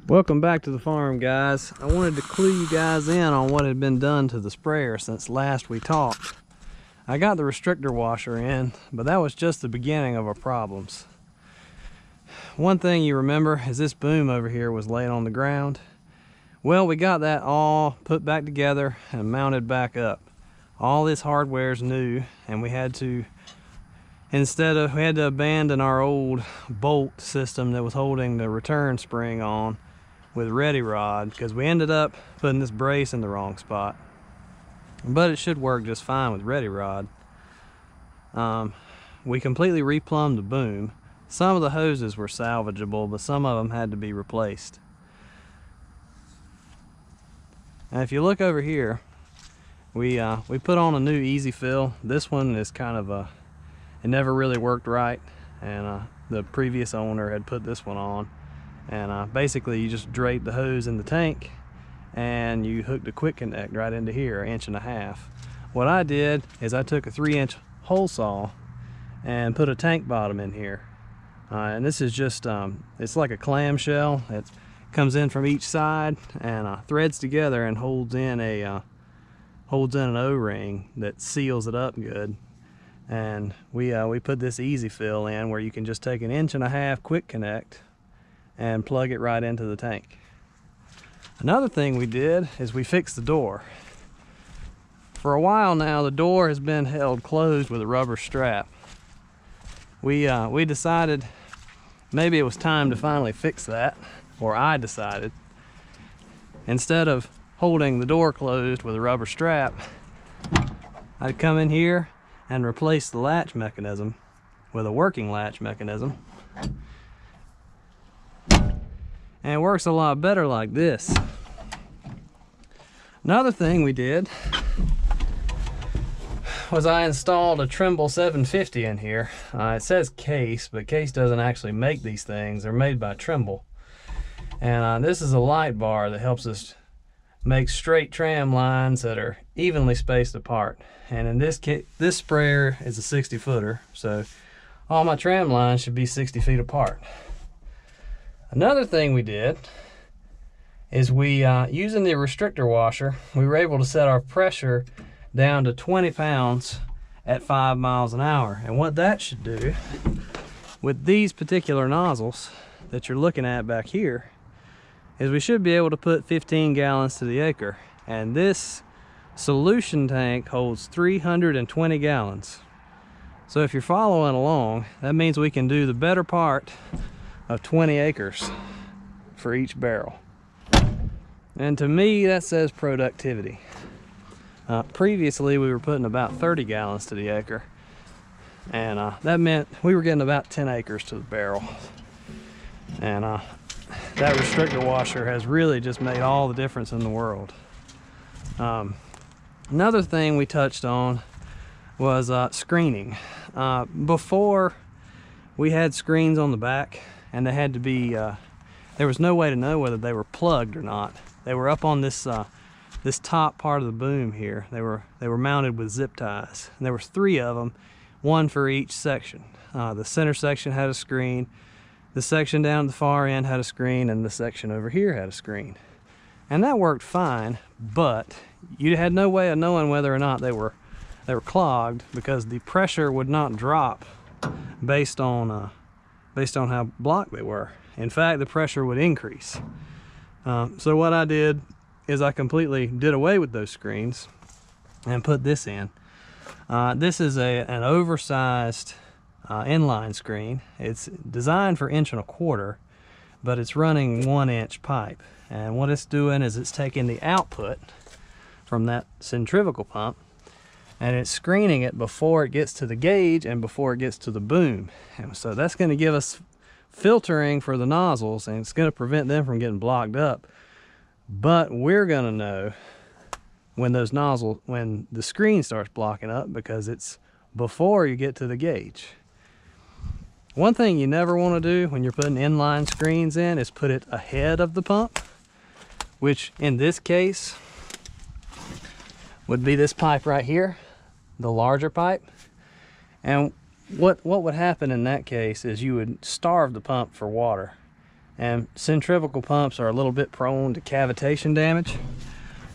Welcome back to the farm, guys. I wanted to clue you guys in on what had been done to the sprayer since last we talked. I got the restrictor washer in, but that was just the beginning of our problems. One thing you remember is this boom over here was laying on the ground. Well, we got that all put back together and mounted back up. All this hardware's new, and we had to abandon our old bolt system that was holding the return spring on with Ready Rod, because we ended up putting this brace in the wrong spot. But it should work just fine with Ready Rod. We completely replumbed the boom. Some of the hoses were salvageable, but some of them had to be replaced. And if you look over here, we put on a new Easy Fill. This one is kind of it never really worked right, and the previous owner had put this one on. And basically you just drape the hose in the tank and you hook the quick connect right into here, 1.5 inches. What I did is I took a 3-inch hole saw and put a tank bottom in here. And this is just, it's like a clamshell. It comes in from each side and threads together and holds in an O-ring that seals it up good. And we put this Easy Fill in where you can just take an 1.5 inch quick connect and plug it right into the tank. Another thing we did is we fixed the door. For a while now, the door has been held closed with a rubber strap. We decided maybe it was time to finally fix that, or I decided. Instead of holding the door closed with a rubber strap, I'd come in here and replace the latch mechanism with a working latch mechanism. And it works a lot better like this. Another thing we did was I installed a Trimble 750 in here. It says Case, but Case doesn't actually make these things. They're made by Trimble. And this is a light bar that helps us make straight tram lines that are evenly spaced apart. And in this case, this sprayer is a 60-footer, so all my tram lines should be 60 feet apart. Another thing we did is using the restrictor washer, we were able to set our pressure down to 20 pounds at 5 miles an hour. And what that should do with these particular nozzles that you're looking at back here is we should be able to put 15 gallons to the acre. And this solution tank holds 320 gallons. So if you're following along, that means we can do the better part of 20 acres for each barrel. And to me, that says productivity. Previously, we were putting about 30 gallons to the acre, and that meant we were getting about 10 acres to the barrel. And that restrictor washer has really just made all the difference in the world. Another thing we touched on was screening. Before, we had screens on the back, and they had to be, there was no way to know whether they were plugged or not. They were up on this this top part of the boom here. They were mounted with zip ties, and there was 3 of them, 1 for each section. The center section had a screen, the section down at the far end had a screen, and the section over here had a screen. And that worked fine, but you had no way of knowing whether or not they were clogged, because the pressure would not drop based on how blocked they were. In fact, the pressure would increase. So what I did is I completely did away with those screens and put this in. This is an oversized inline screen. It's designed for 1.25 inches, but it's running 1-inch pipe. And what it's doing is it's taking the output from that centrifugal pump and it's screening it before it gets to the gauge and before it gets to the boom. And so that's going to give us filtering for the nozzles, and it's going to prevent them from getting blocked up. But we're going to know when the screen starts blocking up, because it's before you get to the gauge. One thing you never want to do when you're putting inline screens in is put it ahead of the pump, which in this case would be this pipe right here, the larger pipe. And what would happen in that case is you would starve the pump for water. And centrifugal pumps are a little bit prone to cavitation damage,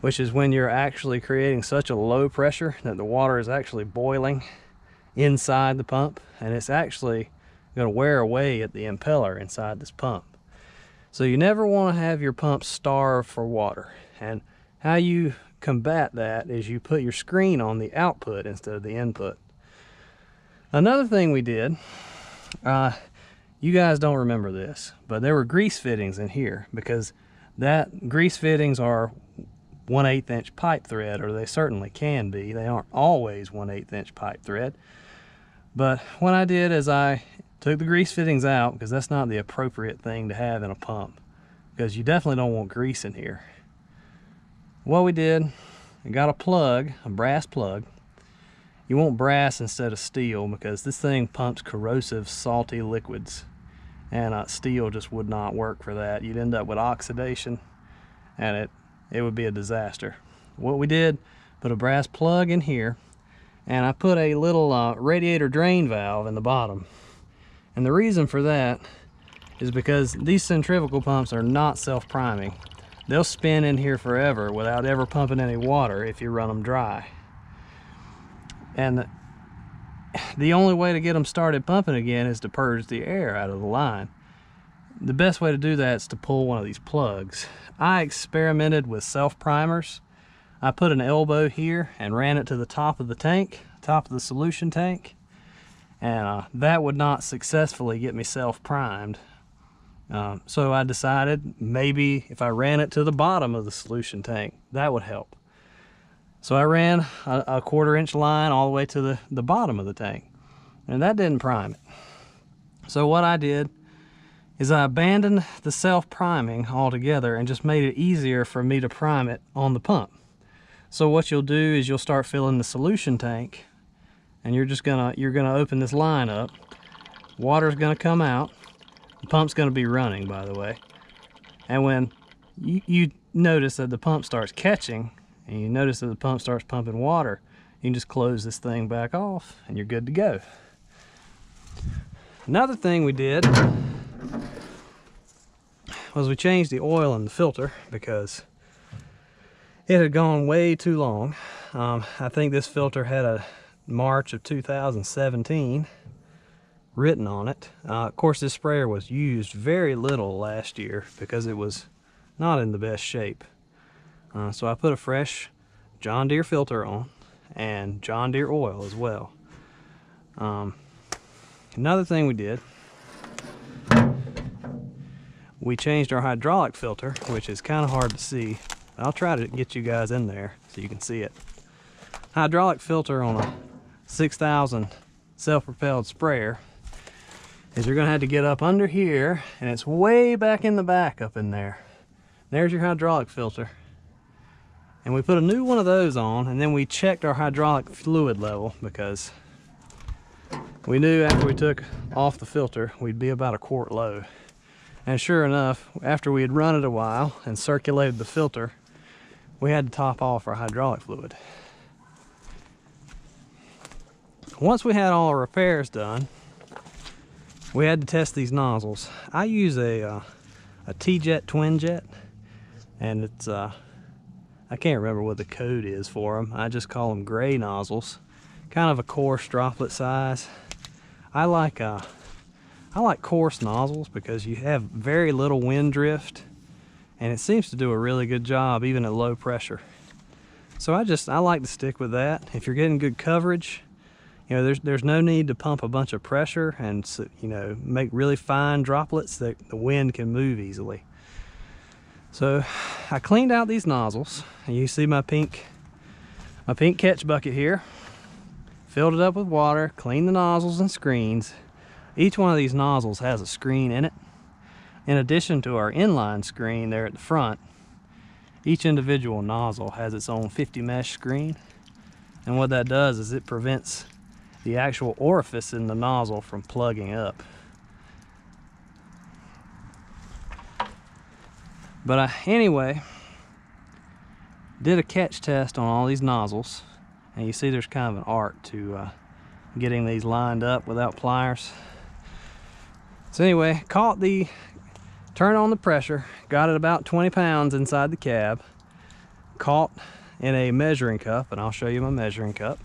which is when you're actually creating such a low pressure that the water is actually boiling inside the pump, and it's actually going to wear away at the impeller inside this pump. So you never want to have your pump starve for water. And how you combat that is you put your screen on the output instead of the input. Another thing we did, you guys don't remember this, but there were grease fittings in here, because that grease fittings are 1/8 inch pipe thread, or they certainly can be. They aren't always 1/8 inch pipe thread. But what I did is I took the grease fittings out, because that's not the appropriate thing to have in a pump, because you definitely don't want grease in here. What we did, I got a plug, a brass plug. You want brass instead of steel, because this thing pumps corrosive, salty liquids, and steel just would not work for that. You'd end up with oxidation, and it would be a disaster. What we did, put a brass plug in here, and I put a little radiator drain valve in the bottom. And the reason for that is because these centrifugal pumps are not self-priming. They'll spin in here forever without ever pumping any water if you run them dry. And the only way to get them started pumping again is to purge the air out of the line. The best way to do that is to pull one of these plugs. I experimented with self-primers. I put an elbow here and ran it to the top of the tank, top of the solution tank, and that would not successfully get me self-primed. So I decided maybe if I ran it to the bottom of the solution tank, that would help. So I ran a 1/4 inch line all the way to the bottom of the tank, and that didn't prime it. So what I did is I abandoned the self-priming altogether and just made it easier for me to prime it on the pump. So what you'll do is you'll start filling the solution tank, and you're gonna open this line up. Water's gonna come out. The pump's gonna be running, by the way. And when you notice that the pump starts catching, and you notice that the pump starts pumping water, you can just close this thing back off and you're good to go. Another thing we did was we changed the oil in the filter, because it had gone way too long. I think this filter had a March of 2017 written on it. Of course, this sprayer was used very little last year because it was not in the best shape. So I put a fresh John Deere filter on, and John Deere oil as well. Another thing we did, we changed our hydraulic filter, which is kind of hard to see. I'll try to get you guys in there so you can see it. Hydraulic filter on a 6000 self-propelled sprayer is you're going to have to get up under here, and it's way back in the back up in there. There's your hydraulic filter. And we put a new one of those on, and then we checked our hydraulic fluid level, because we knew after we took off the filter we'd be about 1 quart low. And sure enough, after we had run it a while and circulated the filter, we had to top off our hydraulic fluid. Once we had all our repairs done, we had to test these nozzles. I use a T-Jet Twin Jet, and it's I can't remember what the code is for them. I just call them gray nozzles, kind of a coarse droplet size. I like coarse nozzles because you have very little wind drift, and it seems to do a really good job even at low pressure. So I like to stick with that. If you're getting good coverage, you know, there's no need to pump a bunch of pressure and, you know, make really fine droplets that the wind can move easily. So I cleaned out these nozzles, and you see my pink catch bucket here. Filled it up with water, cleaned the nozzles and screens. Each one of these nozzles has a screen in it. In addition to our inline screen there at the front, each individual nozzle has its own 50 mesh screen. And what that does is it prevents the actual orifice in the nozzle from plugging up. But anyway, did a catch test on all these nozzles, and you see there's kind of an art to getting these lined up without pliers. So anyway, caught the Turn on the pressure, got it about 20 pounds inside the cab, caught in a measuring cup, and I'll show you my measuring cup.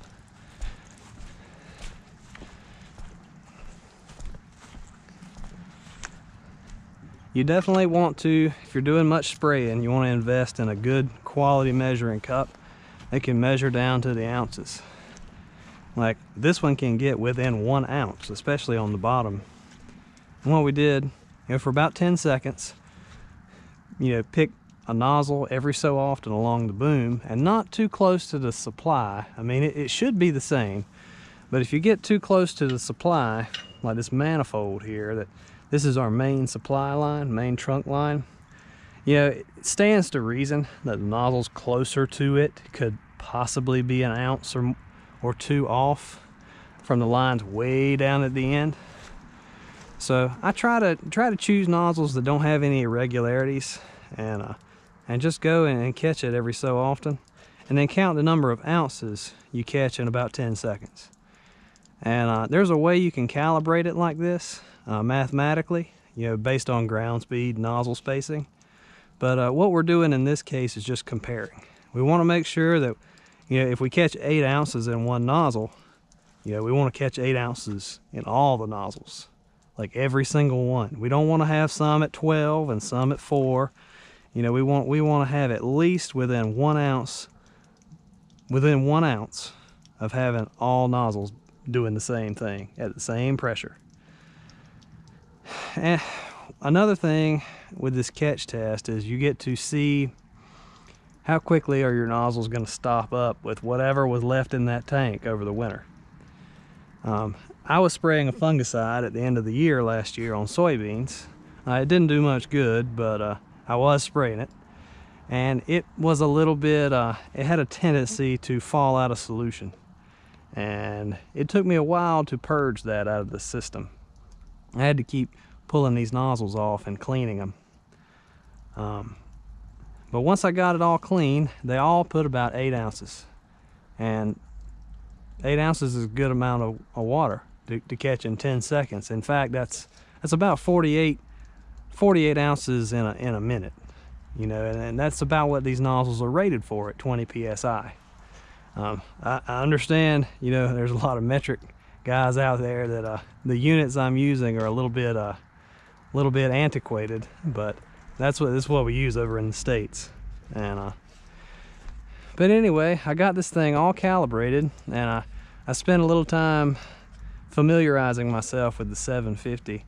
You definitely want to, if you're doing much spraying, you want to invest in a good quality measuring cup that can measure down to the ounces. Like this one can get within 1 ounce, especially on the bottom. And what we did, for about 10 seconds, pick a nozzle every so often along the boom and not too close to the supply. I mean, it should be the same, but if you get too close to the supply, like this manifold here, this is our main supply line, main trunk line. It stands to reason that the nozzle's closer to it could possibly be an ounce or two off from the lines way down at the end. So I try to choose nozzles that don't have any irregularities, and just go and catch it every so often, and then count the number of ounces you catch in about 10 seconds. And there's a way you can calibrate it like this mathematically, based on ground speed, nozzle spacing. But what we're doing in this case is just comparing. We want to make sure that if we catch 8 ounces in one nozzle, we want to catch 8 ounces in all the nozzles, like every single one. We don't want to have some at 12 and some at 4. We want to have at least within 1 ounce of having all nozzles doing the same thing at the same pressure. And another thing with this catch test is you get to see how quickly are your nozzles going to stop up with whatever was left in that tank over the winter. I was spraying a fungicide at the end of the year last year on soybeans. It didn't do much good, but I was spraying it, and it was a little bit, it had a tendency to fall out of solution, and it took me a while to purge that out of the system. I had to keep pulling these nozzles off and cleaning them. But once I got it all clean, they all put about 8 ounces, and 8 ounces is a good amount of water to catch in 10 seconds. In fact, that's about 48 ounces in a minute, and that's about what these nozzles are rated for at 20 psi. I understand, there's a lot of metric guys out there that the units I'm using are a little bit antiquated, but this is what we use over in the States. And but anyway, I got this thing all calibrated, and I spent a little time familiarizing myself with the 750.